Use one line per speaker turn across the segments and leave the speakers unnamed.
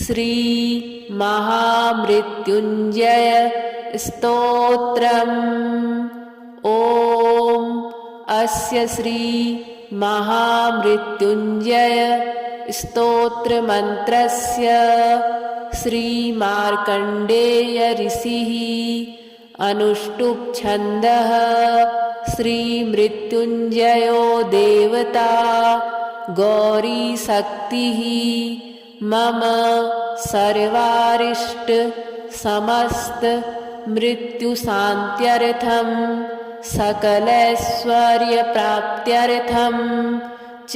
श्री महामृत्युंजय स्तोत्रम्। ॐ अस्य श्री महामृत्युंजय स्तोत्रमन्त्रस्य श्रीमार्कण्डेय ऋषिः अनुष्टुप् छन्दः श्रीमृत्युंजयो देवता गौरी शक्तिः मम सर्वारिष्ट समस्त मृत्युशान्त्यर्थं सकलैश्वर्यप्राप्त्यर्थं च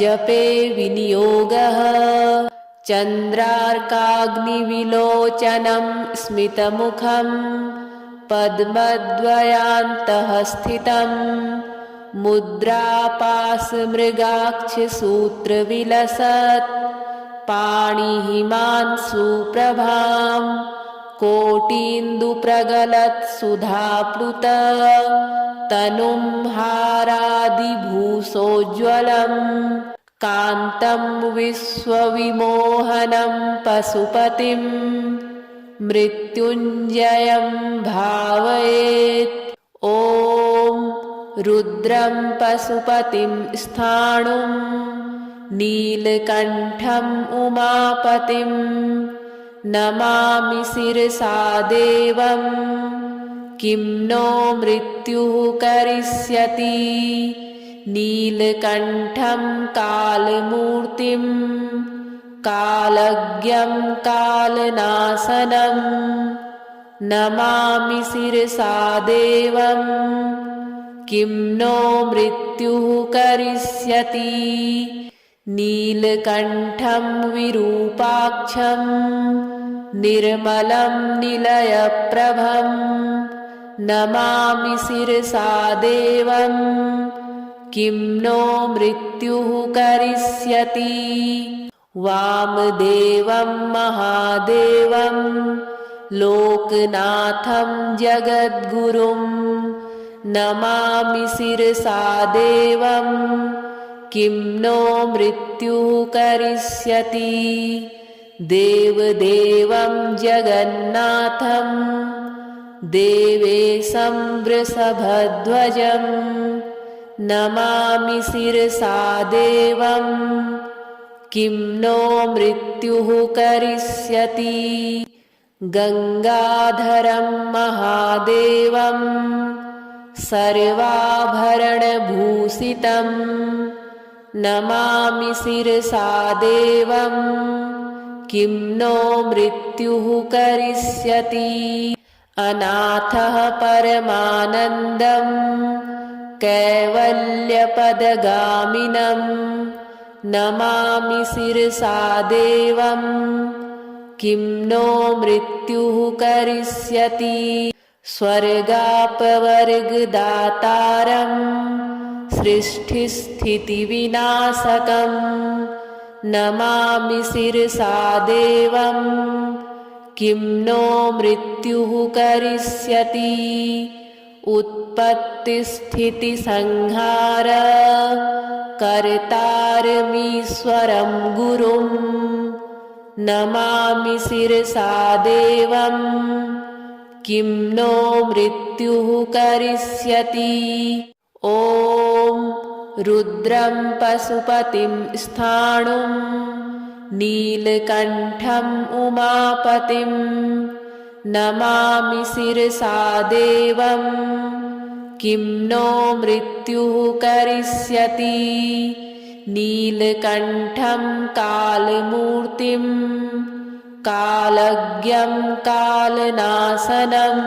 जपे विनियोगः। चन्द्रार्काग्निविलोचनं स्मितमुखं पद्मद्वयान्तः स्थितं मुद्रापाशमृगाक्षसूत्रविलसत् पाणिहिमान् सुप्रभां कोटीन्दुप्रगलत्सुधाप्लुत तनुं हारादिभूषोज्ज्वलं कान्तं विश्वविमोहनं पशुपतिं मृत्युञ्जयं भावयेत्। ॐ रुद्रं पशुपतिं स्थाणुं नीलकण्ठम् उमापतिं नमामि शिरसा देवं किं नो मृत्युः करिष्यति। नीलकण्ठं कालमूर्तिं कालज्ञं कालनाशनं नमामि शिरसा देवं किं नो मृत्युः करिष्यति। नीलकण्ठं विरूपाक्षं निर्मलं निलयप्रभं नमामि शिरसा देवं किं नो मृत्युः करिष्यति। वामदेवं महादेवं लोकनाथं जगद्गुरुं नमामि शिरसा देवं किं नो मृत्युः करिष्यति। देवदेवं जगन्नाथं देवेशं वृषभध्वजं नमामि शिरसा देवं किं नो मृत्युः करिष्यति। गंगाधरं महादेवं सर्वाभरणभूषितं नमामि शिरसा देवं किं नो मृत्युः करिष्यति। अनाथः परमानन्दं कैवल्यपदगामिनं नमामि शिरसा देवं किं नो मृत्युः करिष्यति। स्वर्गापवर्गदातारं सृष्टिस्थितिविनाशकं नमामि शिरसा देवं किं नो मृत्युः करिष्यति। उत्पत्तिस्थितिसंहार कर्तारमीश्वरं गुरुं नमामि शिरसा देवं किं नो मृत्युः करिष्यति। ॐ रुद्रं पशुपतिं स्थाणुं नीलकण्ठम् उमापतिं नमामि शिरसा देवं किं नो मृत्युः करिष्यति। नीलकण्ठं कालमूर्तिं कालज्ञं कालनाशनं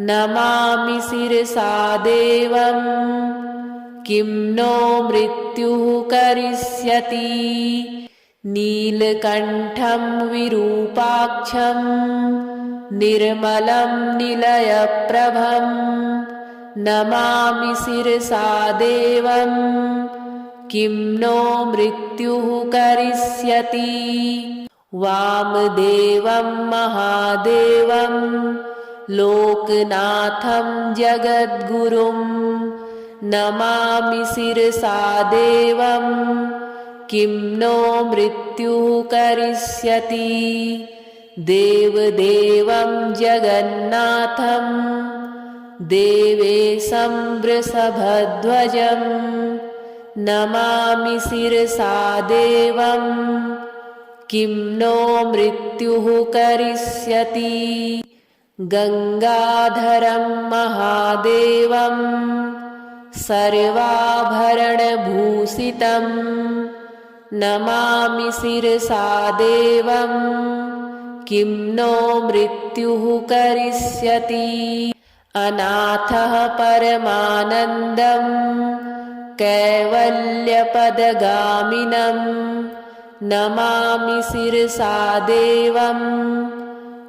नमामि शिरसा देवं किं नो मृत्युः करिष्यति। नीलकण्ठं विरूपाक्षं निर्मलं निलयप्रभं नमामि शिरसा देवं किं नो मृत्युः करिष्यति। वामदेवं महादेवं लोकनाथं जगद्गुरुं नमामि शिरसा देवं किं नो मृत्युः करिष्यति। देवदेवं जगन्नाथं देवेशं वृषभध्वजं नमामि शिरसा देवं। किं नो मृत्युः करिष्यति। गंगाधरं महादेवं सर्वाभरणभूषितं नमामि शिरसा देवं। किं नो मृत्युः करिष्यति। अनाथः परमानन्दं कैवल्यपदगामिनं नमामि शिरसा देवं।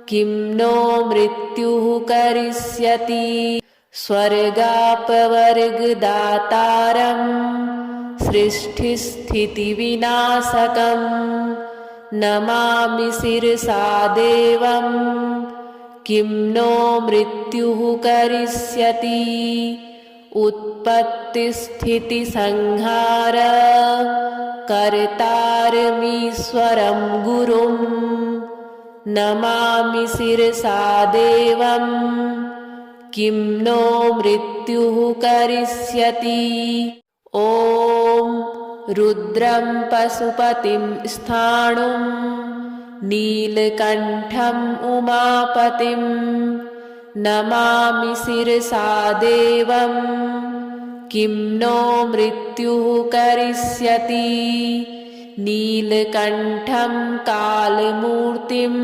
किं नो मृत्युः करिष्यति। स्वर्गापवर्गदातारं सृष्टिस्थितिविनाशकं नमामि शिरसा देवं। किं नो मृत्युः करिष्यति। उत्पत्तिस्थितिसंहार कर्तारमीश्वरं गुरुं नमामि शिरसा देवं। किं नो मृत्युः करिष्यति। ॐ रुद्रं पशुपतिं स्थाणुं नीलकण्ठम् उमापतिं नमामि शिरसा देवं। किं नो मृत्युः करिष्यति। नीलकण्ठं कालमूर्तिं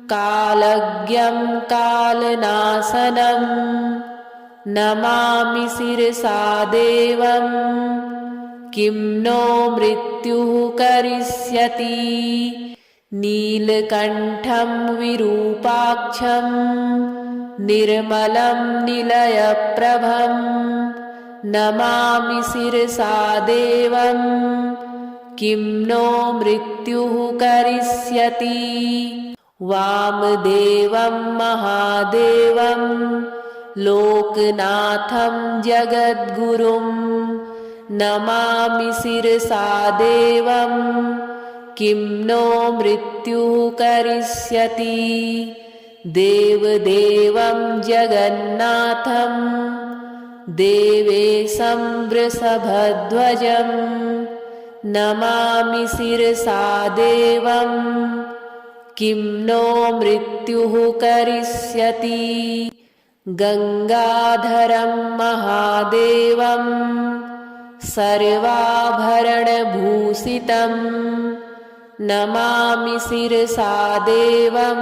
कालज्ञं कालनाशनं नमामि शिरसा देवं। किं नो मृत्युः करिष्यति। नीलकण्ठं विरूपाक्षं निर्मलं निलयप्रभं नमामि शिरसा देवं। किं नो मृत्युः करिष्यति। वामदेवं महादेवं लोकनाथं जगद्गुरुं नमामि शिरसा देवं। किं नो मृत्युः करिष्यति। देवदेवं जगन्नाथं देवेशं वृषभध्वजं नमामि शिरसा देवं। किं नो मृत्युः करिष्यति। गंगाधरं महादेवं सर्वाभरणभूषितं नमामि शिरसा देवं।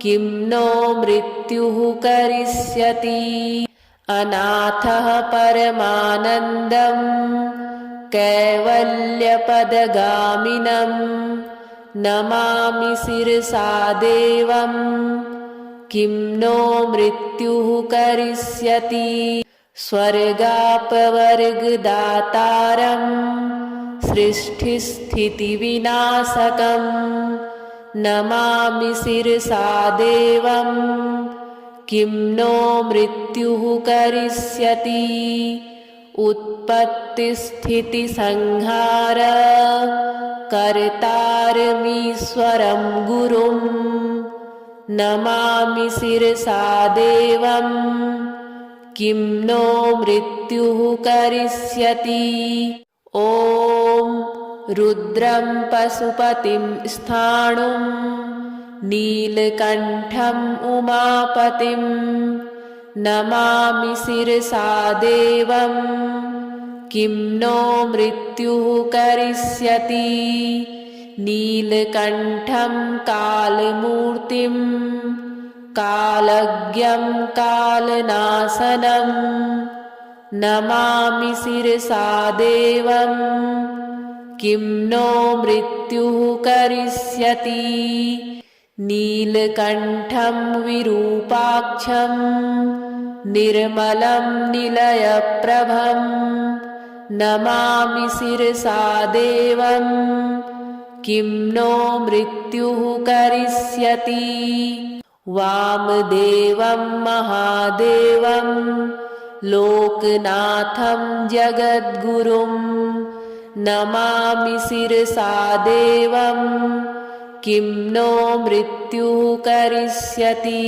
किं नो मृत्युः करिष्यति। अनाथः परमानन्दं कैवल्यपदगामिनं नमामि शिरसा देवं। किं नो मृत्युः करिष्यति। स्वर्गापवर्गदातारं सृष्टिस्थितिविनाशकं नमामि शिरसा देवं। किं नो मृत्युः करिष्यति। उत्पत्तिस्थितिसंहार कर्तारमीश्वरं गुरुं नमामि शिरसा देवं। किं नो मृत्युः करिष्यति। ॐ रुद्रं पशुपतिं स्थाणुं नीलकण्ठम् उमापतिं नमामि शिरसा देवं। किं नो मृत्युः करिष्यति। नीलकण्ठं कालमूर्तिं कालज्ञं कालनाशनं नमामि शिरसा देवं। किं नो मृत्युः करिष्यति। नीलकण्ठं विरूपाक्षं निर्मलं निलयप्रभं नमामि शिरसा देवं। किं नो मृत्युः करिष्यति। वामदेवं महादेवं लोकनाथं जगद्गुरुं नमामि शिरसा देवं किं नो मृत्युः करिष्यति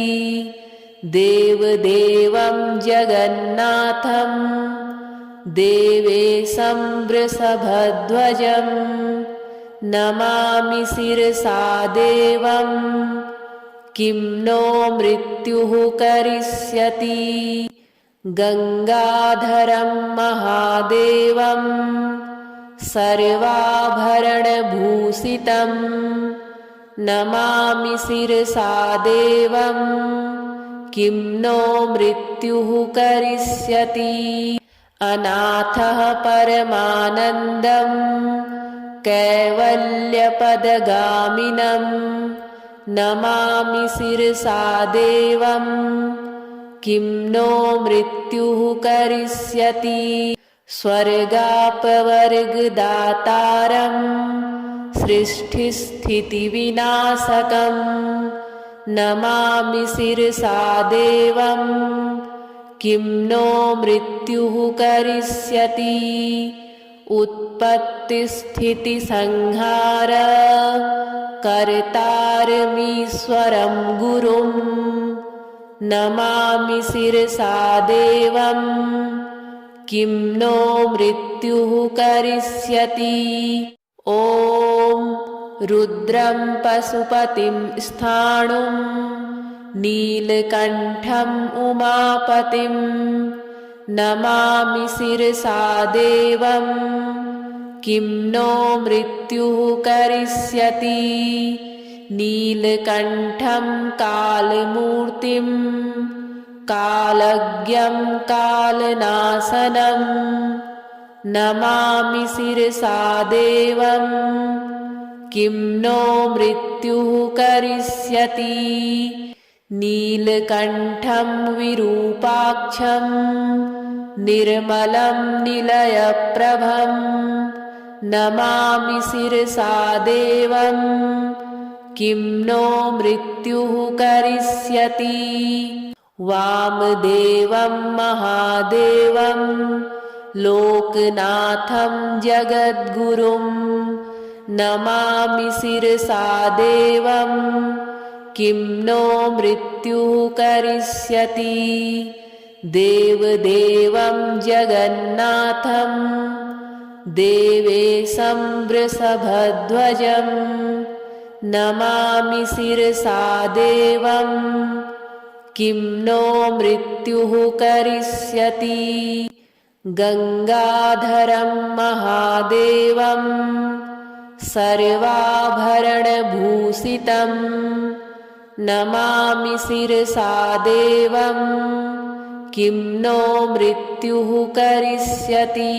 देवदेवं जगन्नाथं देवेशं वृषभध्वजं नमामि शिरसा देवं किं नो मृत्युः करिष्यति गंगाधरं महादेवं सर्वाभरणभूषितं नमामि शिरसा देवं किं नो मृत्युः करिष्यति अनाथः परमानन्दं कैवल्यपदगामिनं नमामि शिरसा देवं किं नो मृत्युः करिष्यति स्वर्गापवर्गदातारं सृष्टिस्थितिविनाशकं नमामि शिरसा देवं किं नो मृत्युः करिष्यति उत्पत्तिस्थितिसंहार कर्तारमीश्वरं गुरुं नमामि शिरसा देवं किं नो मृत्युः करिष्यति ॐ रुद्रं पशुपतिं स्थाणुं नीलकण्ठम् उमापतिं नमामि शिरसा देवं किं नो मृत्युः करिष्यति नीलकण्ठं कालमूर्तिं कालज्ञं कालनाशनं नमामि शिरसा देवं किं नो मृत्युः करिष्यति नीलकण्ठं विरूपाक्षं निर्मलं निलयप्रभं नमामि शिरसा देवं किं नो मृत्युः करिष्यति वामदेवं महादेवं लोकनाथं जगद्गुरुं नमामि शिरसा देवं किं नो मृत्युः करिष्यति देवदेवं जगन्नाथं देवेशं वृषभध्वजं नमामि शिरसा देवं किं नो मृत्युः करिष्यति गंगाधरं महादेवं सर्वाभरणभूषितं नमामि शिरसा देवं किं नो मृत्युः करिष्यति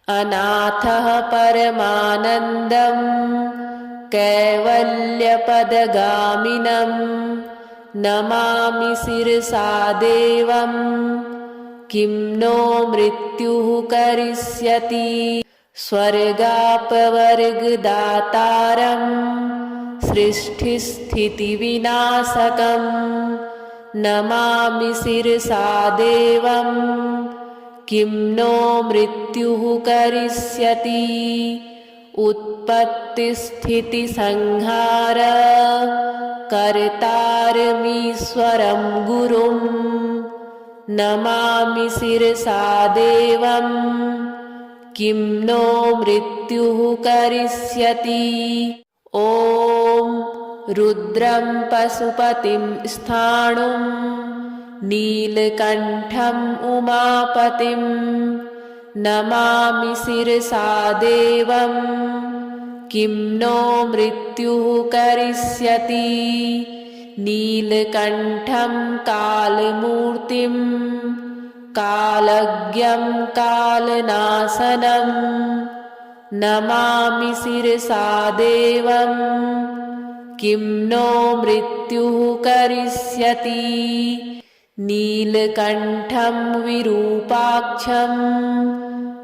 अनाथः परमानन्दं कैवल्यपदगामिनं नमामि शिरसा देवं किं नो मृत्युः करिष्यति स्वर्गापवर्गदातारं सृष्टिस्थितिविनाशकं नमामि शिरसा देवं किं नो मृत्युः करिष्यति उत्पत्तिस्थितिसंहार कर्तारमीश्वरं गुरुं नमामि शिरसा देवं किं नो मृत्युः करिष्यति ॐ रुद्रं पशुपतिं स्थाणुं नीलकण्ठम् उमापतिं नमामि शिरसा देवं किं नो मृत्युः करिष्यति नीलकण्ठं कालमूर्तिं कालज्ञं कालनाशनं नमामि शिरसा देवं किं नो मृत्युः करिष्यति नीलकण्ठं विरूपाक्षं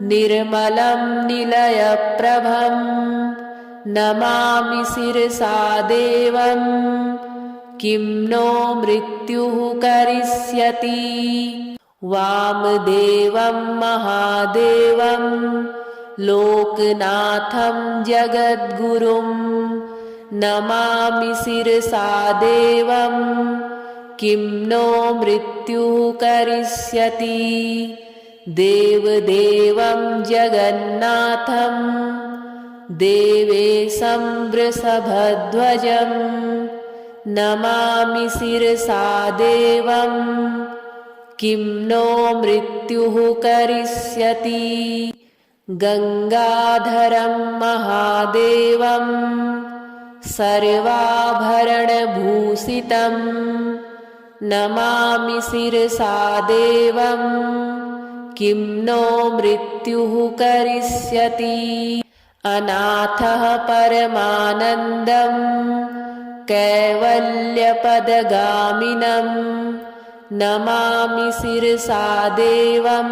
निर्मलं निलयप्रभं नमामि शिरसा देवं किं नो मृत्युः करिष्यति वामदेवं महादेवं लोकनाथं जगद्गुरुं नमामि शिरसा देवं किं नो मृत्युः करिष्यति देवदेवं जगन्नाथं देवेशं वृषभध्वजं नमामि शिरसा देवं किं नो मृत्युः करिष्यति गंगाधरं महादेवं सर्वाभरणभूषितं नमामि शिरसा देवं किं नो मृत्युः करिष्यति अनाथः परमानन्दं कैवल्यपदगामिनं नमामि शिरसा देवं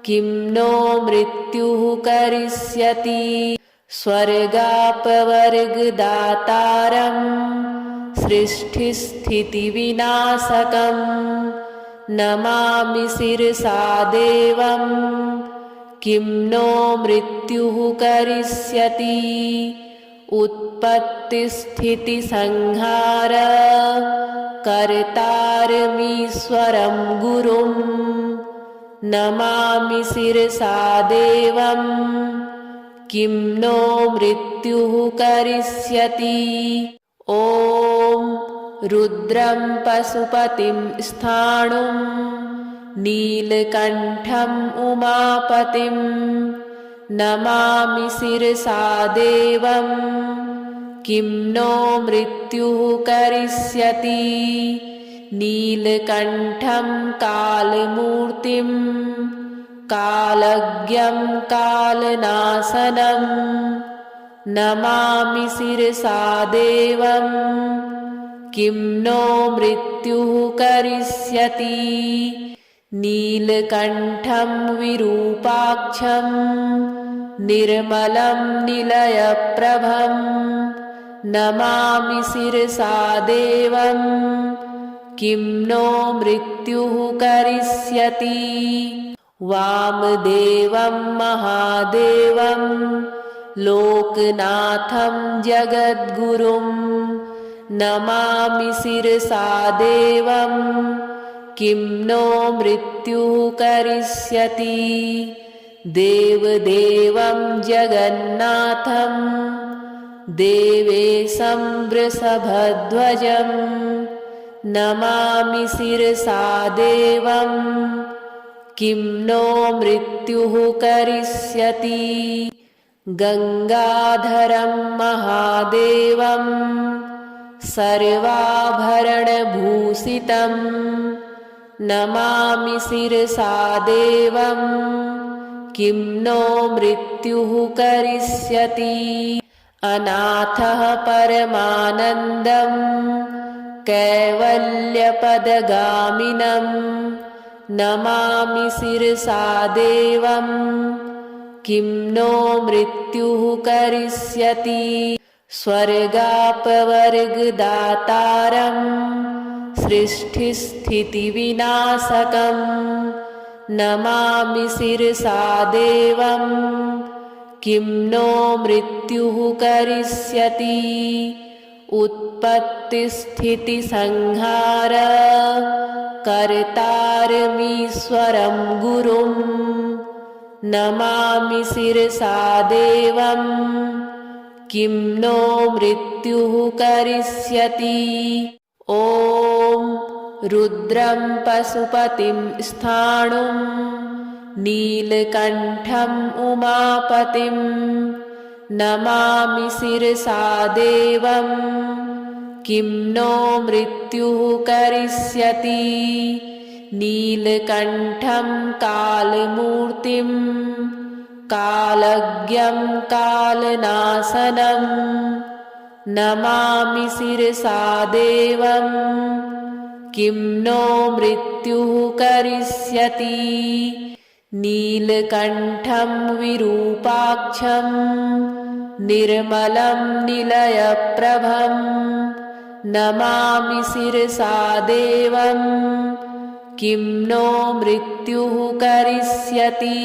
किं नो मृत्युः करिष्यति स्वर्गापवर्गदातारं सृष्टिस्थितिविनाशकं नमामि शिरसा देवं किं नो मृत्युः करिष्यति उत्पत्तिस्थितिसंहार कर्तारमीश्वरं गुरुं नमामि शिरसा देवं किं नो मृत्युः करिष्यति ॐ रुद्रं पशुपतिं स्थाणुं नीलकण्ठम् उमापतिं नमामि शिरसा देवं किं नो मृत्युः करिष्यति नीलकण्ठं कालमूर्तिं कालज्ञं कालनाशनं नमामि शिरसा देवं किं नो मृत्युः करिष्यति नीलकण्ठं विरूपाक्षं निर्मलं निलयप्रभं नमामि शिरसा देवं किं नो मृत्युः करिष्यति वामदेवं महादेवं लोकनाथं जगद्गुरुं नमामि शिरसा देवं किं नो मृत्युः करिष्यति देवदेवं जगन्नाथं देवेशं वृषभध्वजं नमामि शिरसा देवं किं नो मृत्युः करिष्यति गंगाधरं महादेवं सर्वाभरणभूषितं नमामि शिरसा देवं किं नो मृत्युः करिष्यति अनाथः परमानन्दं कैवल्यपदगामिनं नमामि शिरसा देवं किं नो मृत्युः करिष्यति स्वर्गापवर्गदातारं सृष्टिस्थितिविनाशकं नमामि शिरसा देवं किं नो मृत्युः करिष्यति उत्पत्तिस्थितिसंहार कर्तारमीश्वरं गुरुं नमामि शिरसा देवं किं नो मृत्युः करिष्यति ॐ रुद्रं पशुपतिं स्थाणुं नीलकण्ठम् उमापतिं नमामि शिरसा देवं किं नो मृत्युः करिष्यति नीलकण्ठं कालमूर्तिं कालज्ञं कालनाशनं नमामि शिरसा देवं किं नो मृत्युः करिष्यति नीलकण्ठं विरूपाक्षं निर्मलं निलयप्रभं नमामि शिरसा देवं किं नो मृत्युः करिष्यति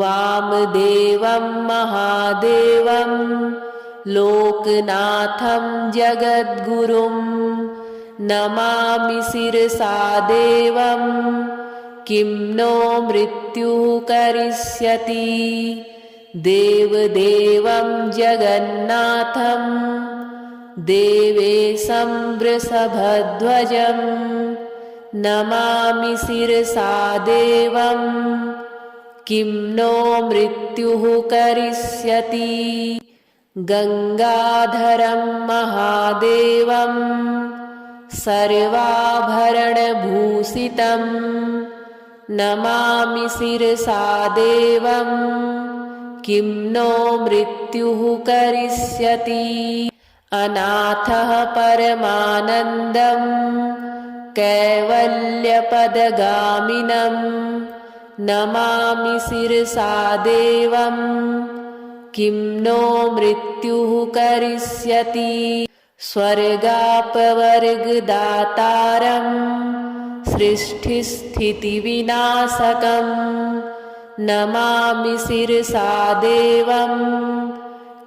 वामदेवं महादेवं लोकनाथं जगद्गुरुं नमामि शिरसा देवं किं नो मृत्युः करिष्यति देवदेवं जगन्नाथं देवेशं वृषभध्वजं नमामि शिरसा देवं किं नो मृत्युः करिष्यति गंगाधरं महादेवं सर्वाभरणभूषितं नमामि शिरसा देवं किं नो मृत्युः करिष्यति अनाथः परमानन्दं कैवल्यपदगामिनं नमामि शिरसा देवं किं नो मृत्युः करिष्यति स्वर्गापवर्गदातारं सृष्टिस्थितिविनाशकं नमामि शिरसा देवं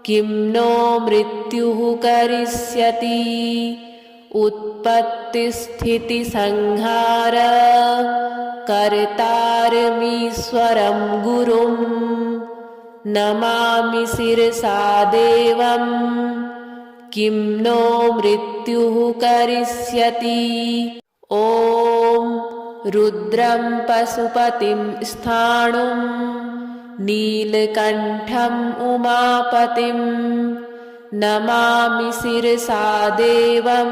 किं नो मृत्युः करिष्यति उत्पत्तिस्थितिसंहार कर्तारमीश्वरं गुरुं नमामि शिरसा देवं किं नो मृत्युः करिष्यति ॐ रुद्रं पशुपतिं स्थाणुं नीलकण्ठम् उमापतिं नमामि शिरसा देवं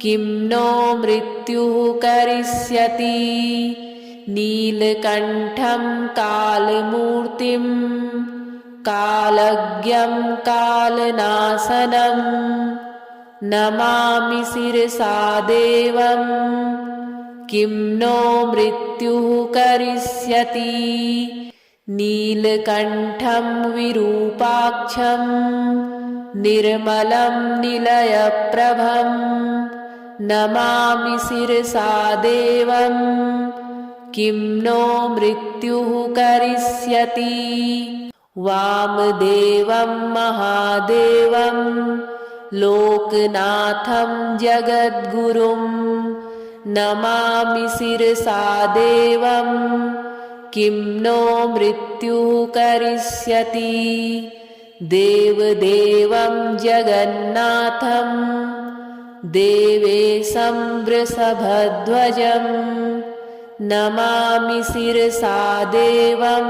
किं नो मृत्युः करिष्यति नीलकण्ठं कालमूर्तिं कालज्ञं कालनाशनं नमामि शिरसा देवं किं नो मृत्युः करिष्यति नीलकण्ठं विरूपाक्षं निर्मलं निलयप्रभं नमामि शिरसा देवं किं नो मृत्युः करिष्यति वामदेवं महादेवं लोकनाथं जगद्गुरुं नमामि शिरसा देवं किं नो मृत्युः करिष्यति देवदेवं जगन्नाथं देवेशं वृषभध्वजं नमामि शिरसा देवं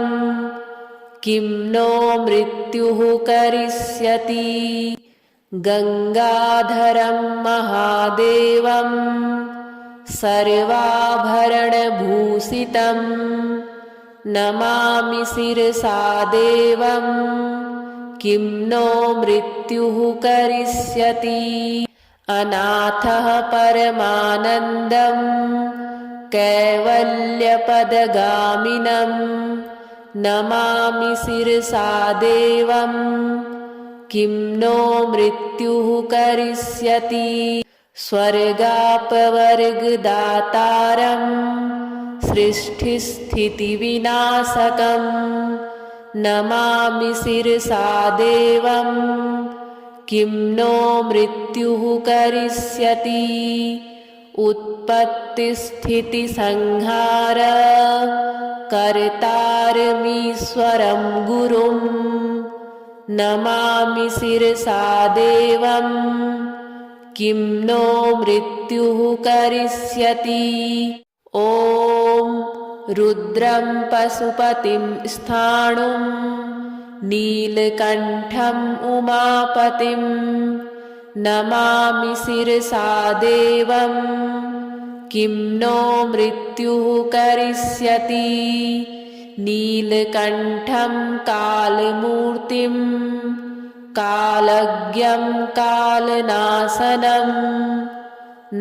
किं नो मृत्युः करिष्यति गंगाधरं महादेवं सर्वाभरणभूषितं नमामि शिरसा देवं किं नो मृत्युः करिष्यति अनाथः परमानन्दं कैवल्यपदगामिनं नमामि शिरसा देवं किं नो मृत्युः करिष्यति स्वर्गापवर्गदातारं सृष्टिस्थितिविनाशकं नमामि शिरसा देवं किं नो मृत्युः करिष्यति उत्पत्तिस्थितिसंहार कर्तारमीश्वरं गुरुं नमामि शिरसा देवं किं नो मृत्युः करिष्यति ॐ रुद्रं पशुपतिं स्थाणुं नीलकण्ठम् उमापतिं नमामि शिरसा देवं किं नो मृत्युः करिष्यति नीलकण्ठं कालमूर्तिं कालज्ञं कालनाशनं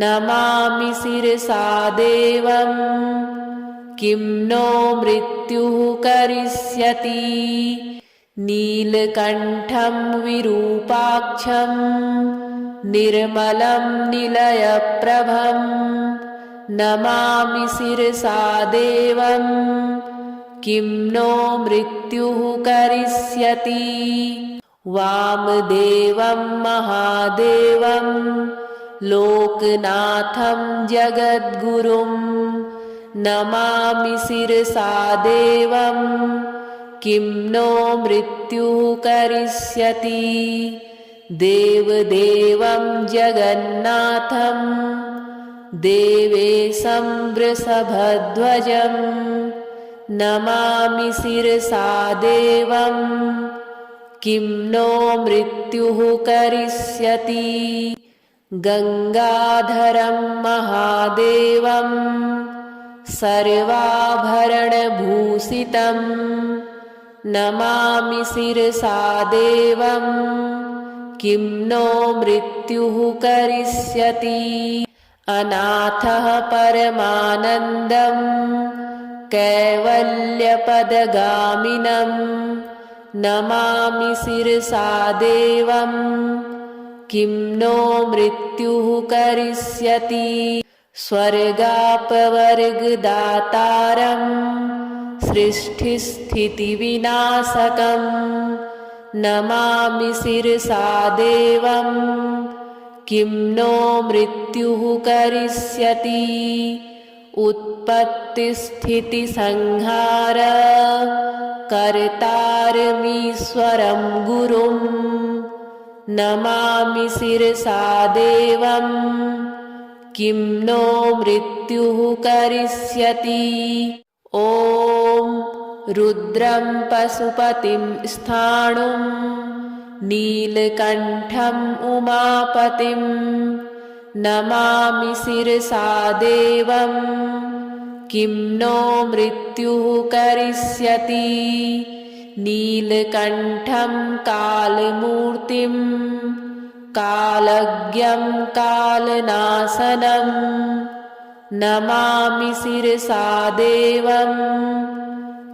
नमामि शिरसा देवं किं नो मृत्युः करिष्यति नीलकण्ठं विरूपाक्षं निर्मलं निलयप्रभं नमामि शिरसा देवं किं नो मृत्युः करिष्यति। वामदेवं महादेवं लोकनाथं जगद्गुरुं नमामि शिरसा देवं किं नो मृत्युः करिष्यति। देवदेवं जगन्नाथं देवेशं वृषभध्वजं नमामि शिरसा देवं किं नो मृत्युः करिष्यति। गंगाधरं महादेवं सर्वाभरणभूषितं नमामि शिरसा देवं किं नो मृत्युः करिष्यति। अनाथः परमानन्दं कैवल्यपदगामिनं नमामि शिरसा देवं किं नो मृत्युः करिष्यति। स्वर्गापवर्गदातारं सृष्टिस्थितिविनाशकं नमामि शिरसा देवं किं नो मृत्युः करिष्यति। उत्पत्तिस्थितिसंहार कर्तारमीश्वरं गुरुं नमामि शिरसा देवं किं नो मृत्युः करिष्यति। ॐ रुद्रं पशुपतिं स्थाणुं नीलकण्ठम् उमापतिं नमामि शिरसा देवं किं नो मृत्युः करिष्यति। नीलकण्ठं कालमूर्तिं कालज्ञं कालनाशनं नमामि शिरसा देवं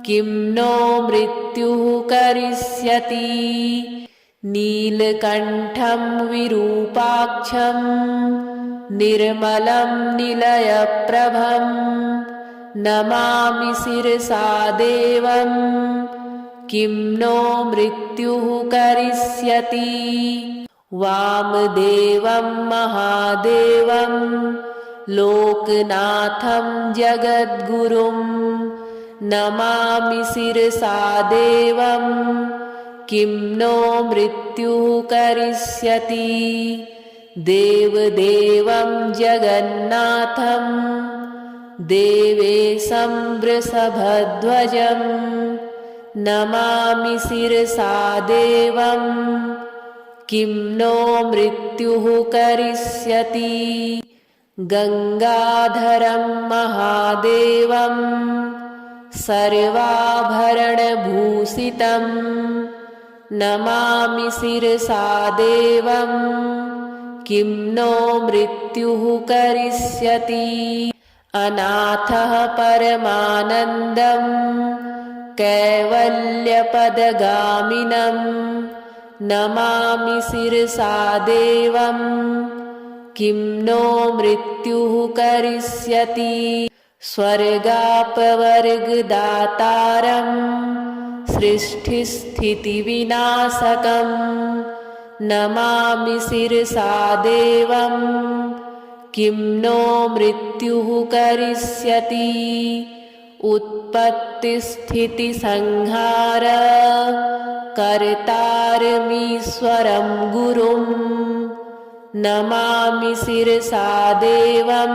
किं नो मृत्युः करिष्यति। नीलकण्ठं विरूपाक्षं निर्मलं निलयप्रभं नमामि शिरसा देवं किं नो मृत्युः करिष्यति। वामदेवं महादेवं लोकनाथं जगद्गुरुं नमामि शिरसा देवं किं नो मृत्युः करिष्यति। देवदेवं जगन्नाथं देवेशं वृषभध्वजं नमामि शिरसा देवं किं नो मृत्युः करिष्यति। गंगाधरं महादेवं सर्वाभरणभूषितं नमामि शिरसा देवं किं नो मृत्युः करिष्यति। अनाथः परमानन्दं कैवल्यपदगामिनं नमामि शिरसा देवं किं नो मृत्युः करिष्यति। स्वर्गापवर्गदातारं सृष्टिस्थितिविनाशकं नमामि शिरसा देवं किं नो मृत्युः करिष्यति। उत्पत्तिस्थितिसंहार कर्तारमीश्वरं गुरुं नमामि शिरसा देवं